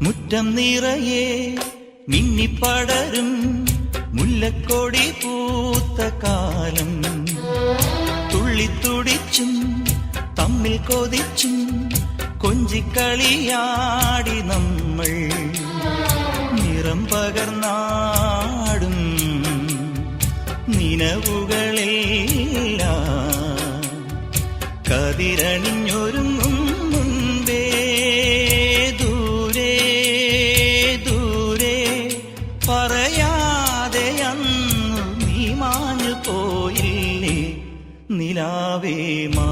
മുറ്റം നിറയെ മിന്നിപ്പടരും മുല്ലക്കൊടി പൂത്ത കാലം. തുള്ളിത്തുടിച്ചും തമ്മിൽ കൊതിച്ചും കൊഞ്ചിക്കളിയാടി നമ്മൾ. നിറം പകർന്നാടും നിനവുകളെല്ലാം കതിരണിഞ്ഞൊരുങ്ങും മുൻപേ ദൂരെ ദൂരെ പറയാതെ അന്നു നീ മാഞ്ഞു പോയില്ലേ നിലാവേ മാ.